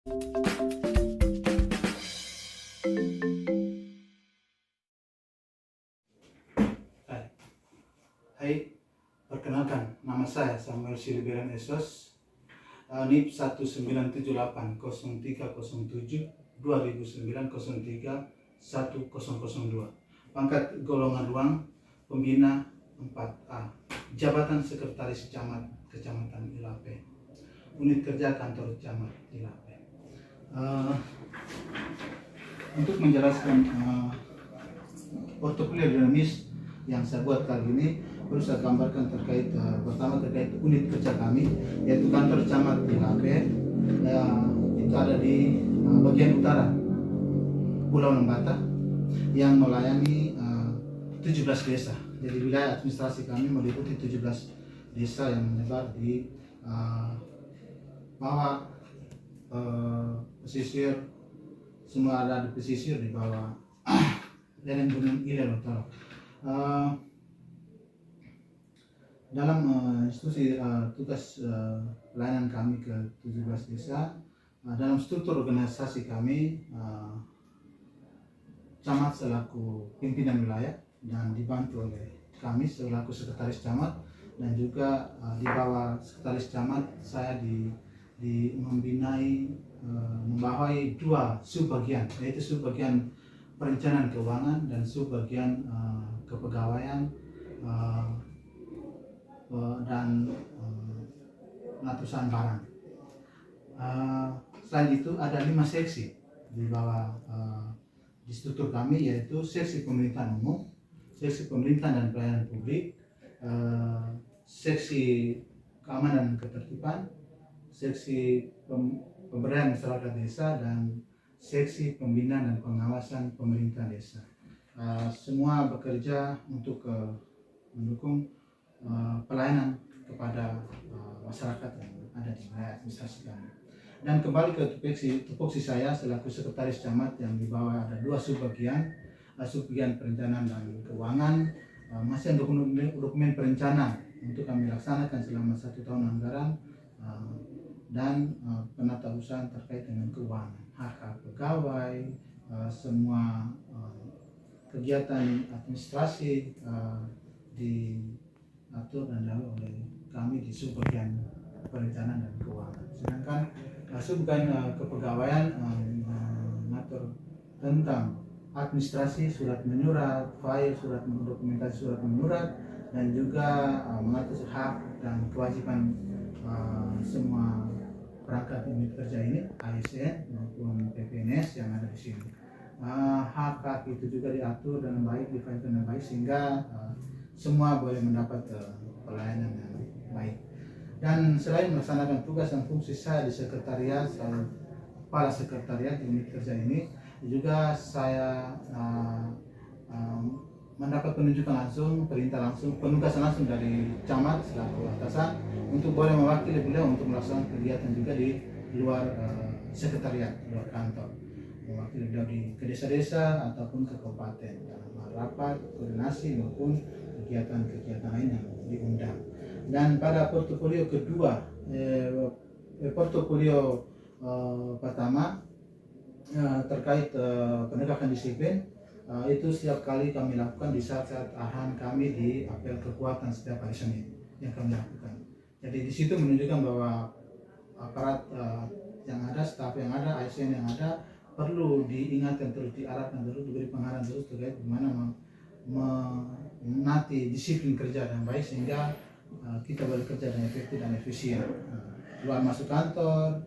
Hai, perkenalkan, nama saya Samuel Siliberan Esos, NIP 19307-2009-03-1002, pangkat golongan ruang, pembina 4A, jabatan sekretaris camat Kecamatan Ilape, unit kerja kantor camat Ilape. Untuk menjelaskan portofolio dinamis yang saya buat kali ini, perlu saya gambarkan terkait pertama terkait unit kerja kami, yaitu kantor camat Ilape. Itu ada di bagian utara Pulau Lembata yang melayani 17 desa. Jadi wilayah administrasi kami meliputi 17 desa yang menyebar di bawah pesisir, semua ada di pesisir di bawah lereng Gunung Ilir Utara. Dalam institusi tugas pelayanan kami ke 17 desa, dalam struktur organisasi kami, camat selaku pimpinan wilayah dan dibantu oleh kami selaku sekretaris camat, dan juga di bawah sekretaris camat saya membawahi dua subbagian, yaitu subbagian perencanaan keuangan dan subbagian kepegawaian dan pengatusan barang. Selain itu ada 5 seksi di bawah di struktur kami, yaitu seksi pemerintahan umum, seksi pemerintahan dan pelayanan publik, seksi keamanan dan ketertiban, seksi pemberdayaan masyarakat desa, dan seksi pembinaan dan pengawasan pemerintah desa. Semua bekerja untuk mendukung pelayanan kepada masyarakat yang ada di wilayah administrasi kami. Dan kembali ke tupoksi saya selaku sekretaris camat, yang di bawah ada 2 subbagian, subbagian perencanaan dan keuangan, masih dokumen perencanaan untuk kami laksanakan selama 1 tahun anggaran, dan penatausahaan terkait dengan keuangan, hak pegawai, semua kegiatan administrasi diatur dan dilakukan oleh kami di subbagian perencanaan dan keuangan. Sedangkan subbagian kepegawaian mengatur tentang administrasi, surat menyurat, file, surat dokumentasi, surat menyurat, dan juga mengatur hak dan kewajiban semua perangkat unit kerja ini, ASN maupun PPNS yang ada di sini. Hak itu juga diatur dengan baik, difailkan dengan baik, sehingga semua boleh mendapat pelayanan yang baik. Dan selain melaksanakan tugas dan fungsi saya di sekretariat, kepala sekretariat unit kerja ini, juga saya mendapat penunjukan langsung, perintah langsung, penugasan langsung dari camat selaku atasan untuk boleh mewakili beliau untuk melaksanakan kegiatan juga di luar sekretariat, luar kantor, mewakili beliau ke desa-desa ataupun ke kabupaten dalam rapat, koordinasi maupun kegiatan-kegiatan lain yang diundang. Dan pada portofolio kedua, portofolio pertama terkait penegakan disiplin, itu setiap kali kami lakukan di saat-saat arahan kami di apel kekuatan setiap hari Senin yang kami lakukan. Jadi di situ menunjukkan bahwa aparat yang ada, staf yang ada, ASN yang ada perlu diingatkan terus, diarahkan terus, diberi pengarahan terus terkait bagaimana menati disiplin kerja dengan baik, sehingga kita bekerja dengan efektif dan efisien, keluar masuk kantor,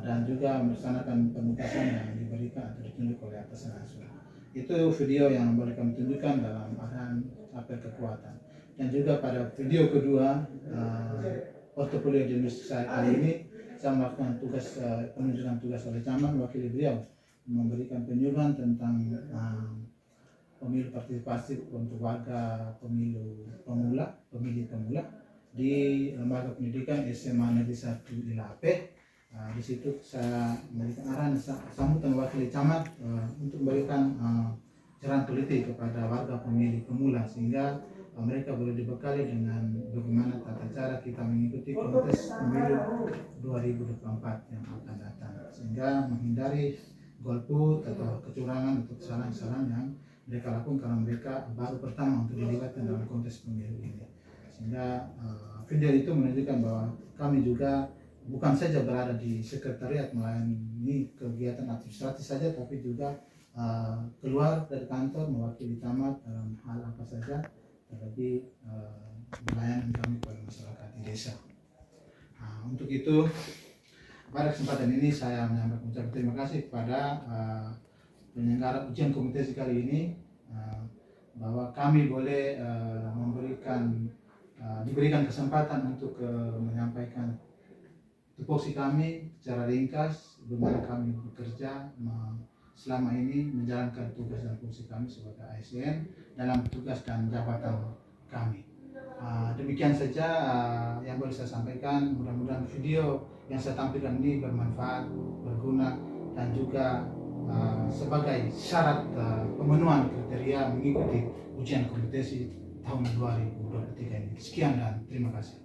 dan juga melaksanakan penugasan yang diberikan atau ditunjuk oleh atasan langsung. Itu video yang boleh kami tunjukkan dalam arahan apel kekuatan. Dan juga pada video kedua, portofolio jenis saya kali ini, saya melakukan tugas penunjukan tugas oleh camat, mewakili beliau memberikan penyuluhan tentang pemilu partisipatif untuk warga pemilih pemula di lembaga pendidikan SMA Negeri 1 Ilape. Di situ saya memberikan arahan sambutan wakil camat untuk memberikan cerahan politik kepada warga pemilih pemula, sehingga mereka boleh dibekali dengan bagaimana tata cara kita mengikuti kontes pemilu 2024 yang akan datang, sehingga menghindari golput atau kecurangan atau kesalahan-kesalahan yang mereka lakukan karena mereka baru pertama untuk dilibatkan dalam kontes pemilu ini. Sehingga video itu menunjukkan bahwa kami juga bukan saja berada di sekretariat melayani kegiatan administratif saja, tapi juga keluar dari kantor mewakili camat dalam hal apa saja, terlebih melayani kami kepada masyarakat di desa. Untuk itu pada kesempatan ini saya menyampaikan terima kasih kepada penyelenggara ujian kompetisi kali ini, bahwa kami boleh diberikan kesempatan untuk menyampaikan tupoksi kami secara ringkas bagaimana kami bekerja selama ini menjalankan tugas dan fungsi kami sebagai ASN dalam tugas dan jabatan kami. Demikian saja yang boleh saya sampaikan. Mudah-mudahan video yang saya tampilkan ini bermanfaat, berguna, dan juga sebagai syarat pemenuhan kriteria mengikuti ujian kompetisi tahun 2023 ini. Sekian dan terima kasih.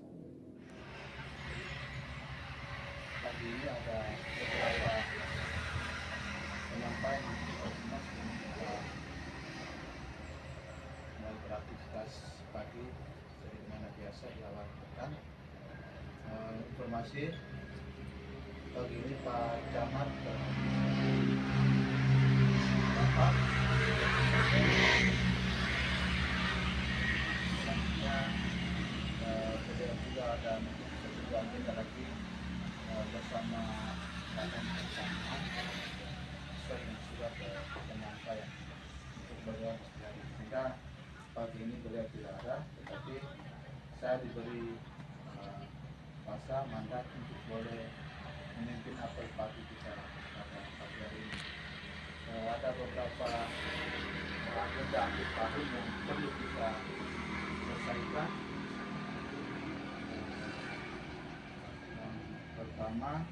Pagi ini ada beberapa penyampaian mulai beraktivitas pagi sebagaimana biasa di awal pekan. Informasi pagi ini Pak Camat Bapak beliau juga ada satu agenda lagi bersama badan persamaan sesuai dengan surat penyampaian untuk beliau sehari. Sehingga pagi ini beliau tidak ada, tetapi saya diberi kuasa mandat untuk boleh memimpin apel pagi kita pada pagi hari ini. Ada beberapa agenda akhir tahun yang perlu kita selesaikan. Pertama,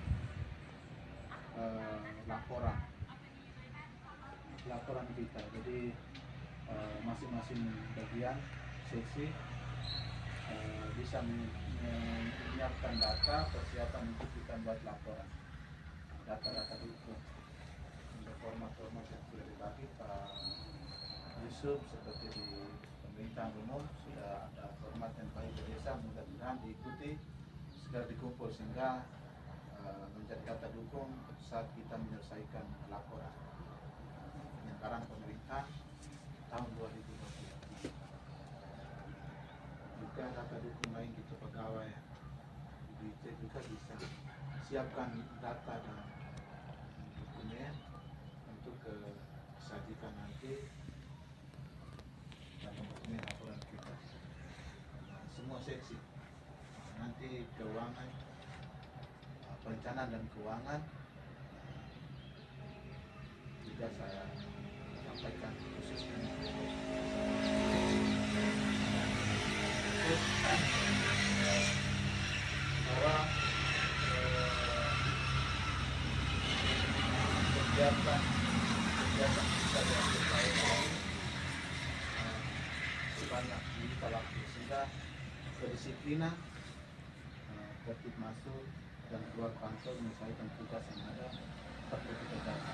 laporan kita. Jadi masing-masing bagian seksi bisa menyiapkan data persiapan untuk kita buat laporan, data-data dukung untuk format-format yang sudah dibagi Pak Yusuf. Seperti di pemerintahan umum sudah ada format yang baik di desa, mudah-mudahan diikuti segera dikumpul sehingga menjadi data dukung saat kita menyelesaikan laporan penyelenggaraan pemerintah tahun 2020. Juga data dukung lain gitu pegawai juga bisa siapkan data dan dokumen untuk disajikan nanti dalam dokumen laporan kita. Semua seksi nanti keuangan, perencanaan dan keuangan juga saya sampaikan khususnya bahwa kegiatan kita yang terkait sebanyak kita lakukan sehingga kedisiplinan, tertib masuk dan keluar kantor menyelesaikan tugas yang ada perlu kita jaga.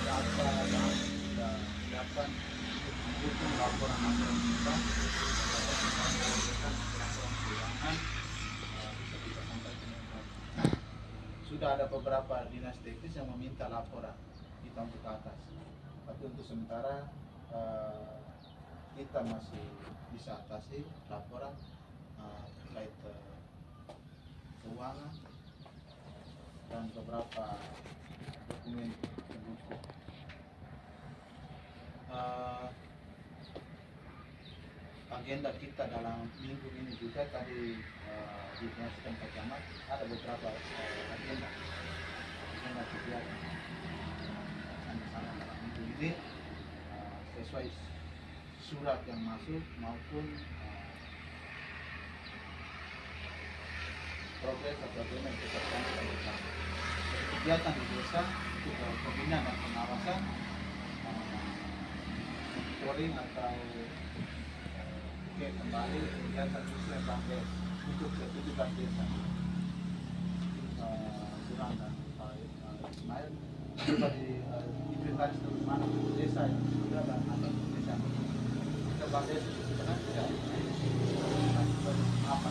Data yang sudah siapkan untuk mendukung laporan kita, laporan keuangan bisa kita sampaikan. Sudah ada beberapa dinas teknis yang meminta laporan kita untuk ke atas, tapi untuk sementara kita masih bisa atasi laporan terkait keuangan dan beberapa dokumen pendukung. Agenda kita dalam minggu ini juga tadi diinformasikan Pak Camat ada beberapa agenda kegiatan yang bersama dalam minggu ini sesuai surat yang masuk maupun progres atau agenda yang kita lakukan. Kegiatan di desa untuk pembinaan dan pengawasan monitoring atau kembali kegiatan sosial Bank Des untuk ke 17 desa. Surang dan Ismail coba inventaris dulu mana desa yang sudah dan ada desa kita Bank Des karena tidak apa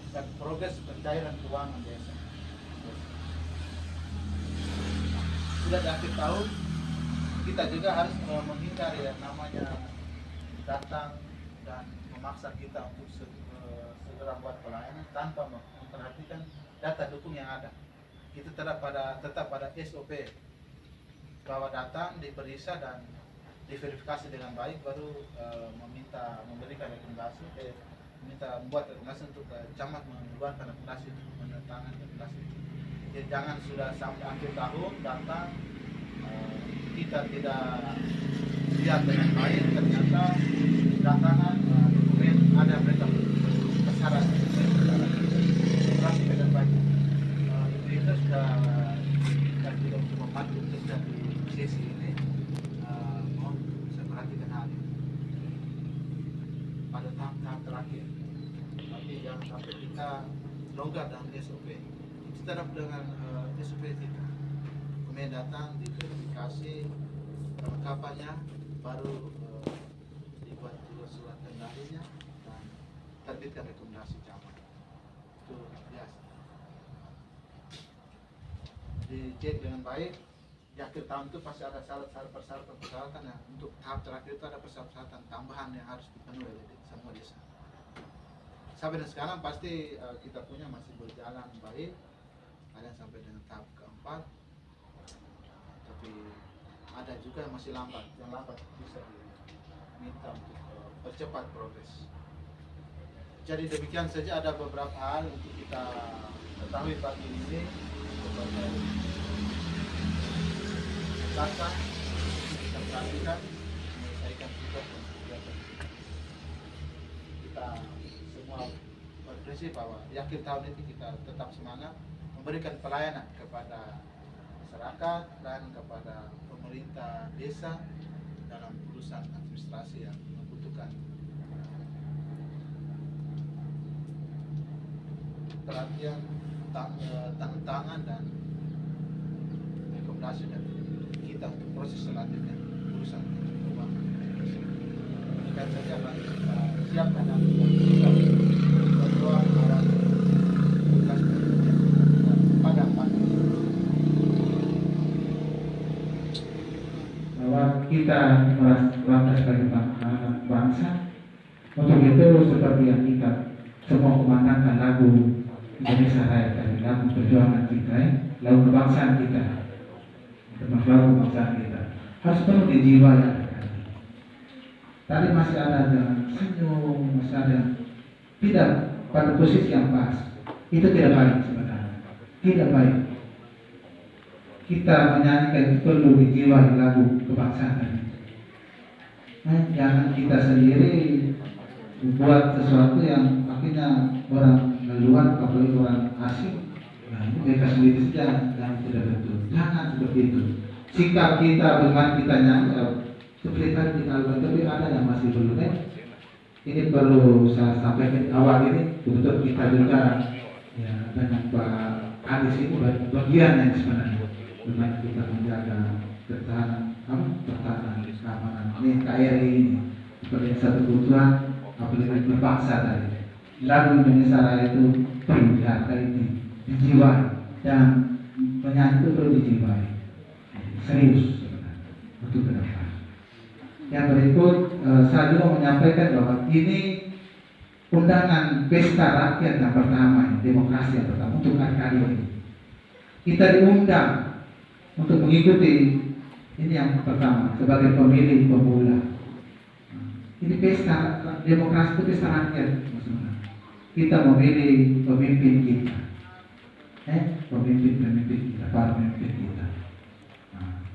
dan progres pencairan keuangan desa. Sudah di akhir tahun kita juga harus menghindari yang namanya datang dan memaksa kita untuk segera buat pelayanan tanpa memperhatikan data dukung yang ada. Kita tetap pada SOP bahwa datang diperiksa dan diverifikasi dengan baik baru memberikan rekomendasi minta membuat rekomendasi untuk camat mengeluarkan rekomendasi untuk menandatangani rekomendasi. Jadi jangan sudah sampai akhir tahun datang kita tidak lihat dengan baik, ternyata datangan dokumen ada mereka kesalahan dengan baik. Itu sudah kita tidak membantu kita di sesi ini mau bisa perhatikan hal ini pada tahap terakhir. Tapi jangan sampai kita longgar dalam SOP. Tetap dengan SOP kita. Kemudian datang diverifikasi kelengkapannya, baru dibuat juga surat kendalinya dan terbitkan rekomendasi camat. Itu biasa. Dicek dengan baik. Di akhir tahun itu pasti ada persyaratan yang untuk tahap terakhir itu ada persyaratan tambahan yang harus dipenuhi oleh semua desa. Sampai dan sekarang pasti kita punya masih berjalan baik. Ada sampai dengan tahap keempat, tapi ada juga yang masih lambat. Yang lambat bisa diminta untuk percepat progres. Jadi demikian saja, ada beberapa hal untuk kita ketahui pagi ini sebagai data kita perhatikan menyelesaikan tugas dan kegiatan kita semua berprinsip bahwa di akhir tahun ini kita tetap semangat memberikan pelayanan kepada masyarakat dan kepada pemerintah desa dalam urusan administrasi yang membutuhkan perhatian, tangan tangan dan rekomendasi dari kita untuk proses selanjutnya urusan keuangan. Demikian saja akan kita siapkan dan kita berdoa awal tugas pada bahwa kita merasa sebagai bangsa. Untuk itu seperti yang kita semua kumandangkan lagu Indonesia Raya dari lagu perjuangan kita, lagu kebangsaan kita, termasuk lagu kebangsaan kita harus penuh di jiwa yang ada. Tadi masih ada yang senyum, masih ada yang tidak pada posisi yang pas. Itu tidak baik sebenarnya, tidak baik. Kita menyanyikan itu perlu di jiwa di lagu kebangsaan. Jangan kita sendiri buat sesuatu yang akhirnya orang luar, apalagi orang asing, nah itu mereka sendiri saja yang tidak betul. Jangan seperti itu. Sikap kita bagaimana kita nyanyi, seperti tadi kita lakukan, tapi ada yang masih belum. Ini perlu saya sampaikan awal ini, betul kita juga ya dengan Pak Adis ini bagian yang sebenarnya bagaimana kita menjaga pertahanan keamanan ini KRI ini sebagai satu kebutuhan apalagi berbangsa tadi. Lagu Indonesia Raya itu perlu dihargai, dijiwai, dan penyanyi itu perlu dijiwai. Serius sebenarnya untuk ke depan. Yang berikut saya juga menyampaikan bahwa ini undangan pesta rakyat yang pertama, demokrasi yang pertama untuk kali ini. Kita diundang untuk mengikuti ini yang pertama sebagai pemilih pemula. Ini pesta demokrasi itu pesta rakyat. Kita memilih pemimpin kita, pemimpin kita, para pemimpin kita.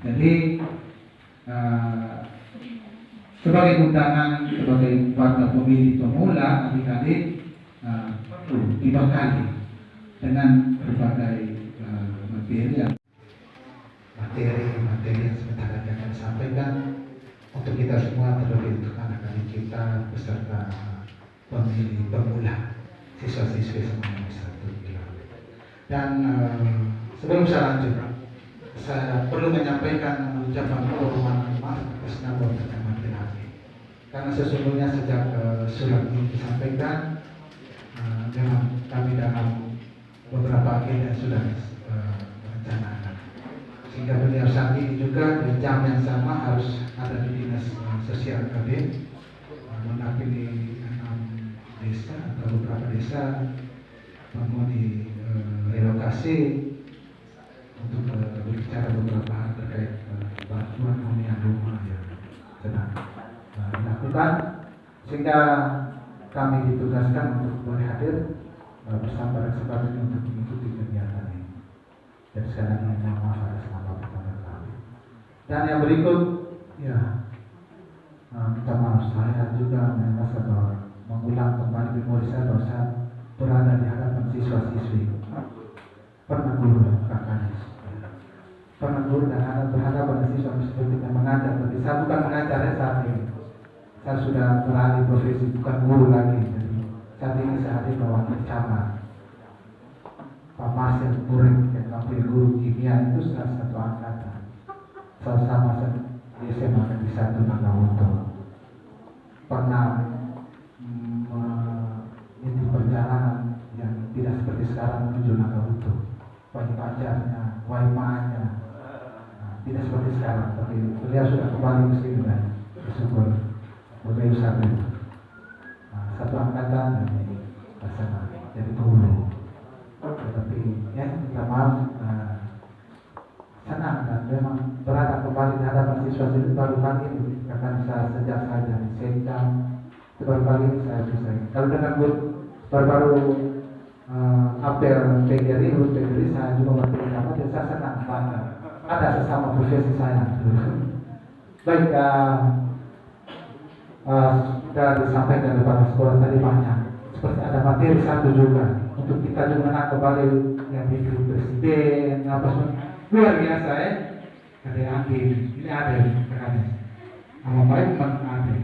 Jadi sebagai undangan sebagai warga pemilih pemula, adik-adik dibekali dengan berbagai materi yang sebentar lagi akan disampaikan untuk kita semua, terlebih untuk anak-anak kita beserta pemilih pemula, siswa-siswi semuanya satu bilang. Dan sebelum saya lanjut, saya perlu menyampaikan ucapan kehormatan maaf atas nama teman kami, karena sesungguhnya sejak surat ini disampaikan, memang kami dalam beberapa agenda sudah merencanakan, sehingga beliau saat ini juga di jam yang sama harus ada di dinas sosial KB, mendampingi 6 desa atau beberapa desa menghuni relokasi untuk berbicara beberapa hal terkait bantuan hunian rumah yang sedang dilakukan, sehingga kami ditugaskan untuk boleh hadir bersama kesempatan ini untuk mengikuti kegiatan ini. Dan sekali lagi mohon maaf atas nama pertama kami. Dan yang berikut, ya, minta maaf, saya juga merasa bahwa mengulang kembali memori saya bahwa saya berada di hadapan siswa-siswi, pernah guru kakak, pernah guru dan anak berhadapan dengan siswa seperti yang mengajar, tapi saya bukan mengajarnya saat ini. Saya sudah beralih profesi, bukan guru lagi. Jadi saat ini saya hadir mewakili cabang. Pak Marcel Purek yang tampil guru kimia itu salah satu angkatan. Sama-sama di SMA Negeri 1 Nagawoto. Pernah mengikuti perjalanan yang tidak seperti sekarang menuju Nagawoto. Wajib ajarnya, waimanya, tidak seperti sekarang. Tapi beliau sudah kembali ke sini dan bersyukur. Beliau satu angkatan dan ini pasangan jadi guru. Tetapi ya minta maaf, senang dan memang berada kembali di hadapan siswa-siswi baru kali ini, karena saya sejak saya dari Sengkang itu baru kali ini saya bisa. Kalau dengan baru apel PGRI saya juga waktu pertama, dan saya senang bangga ada sesama profesi saya. Baik, sudah disampaikan kepada sekolah tadi banyak, seperti ada materi satu juga untuk kita juga mengenang kembali yang dikir presiden apa semua luar biasa ya. Ada Andi, ini ada katanya nama baik bukan Andi.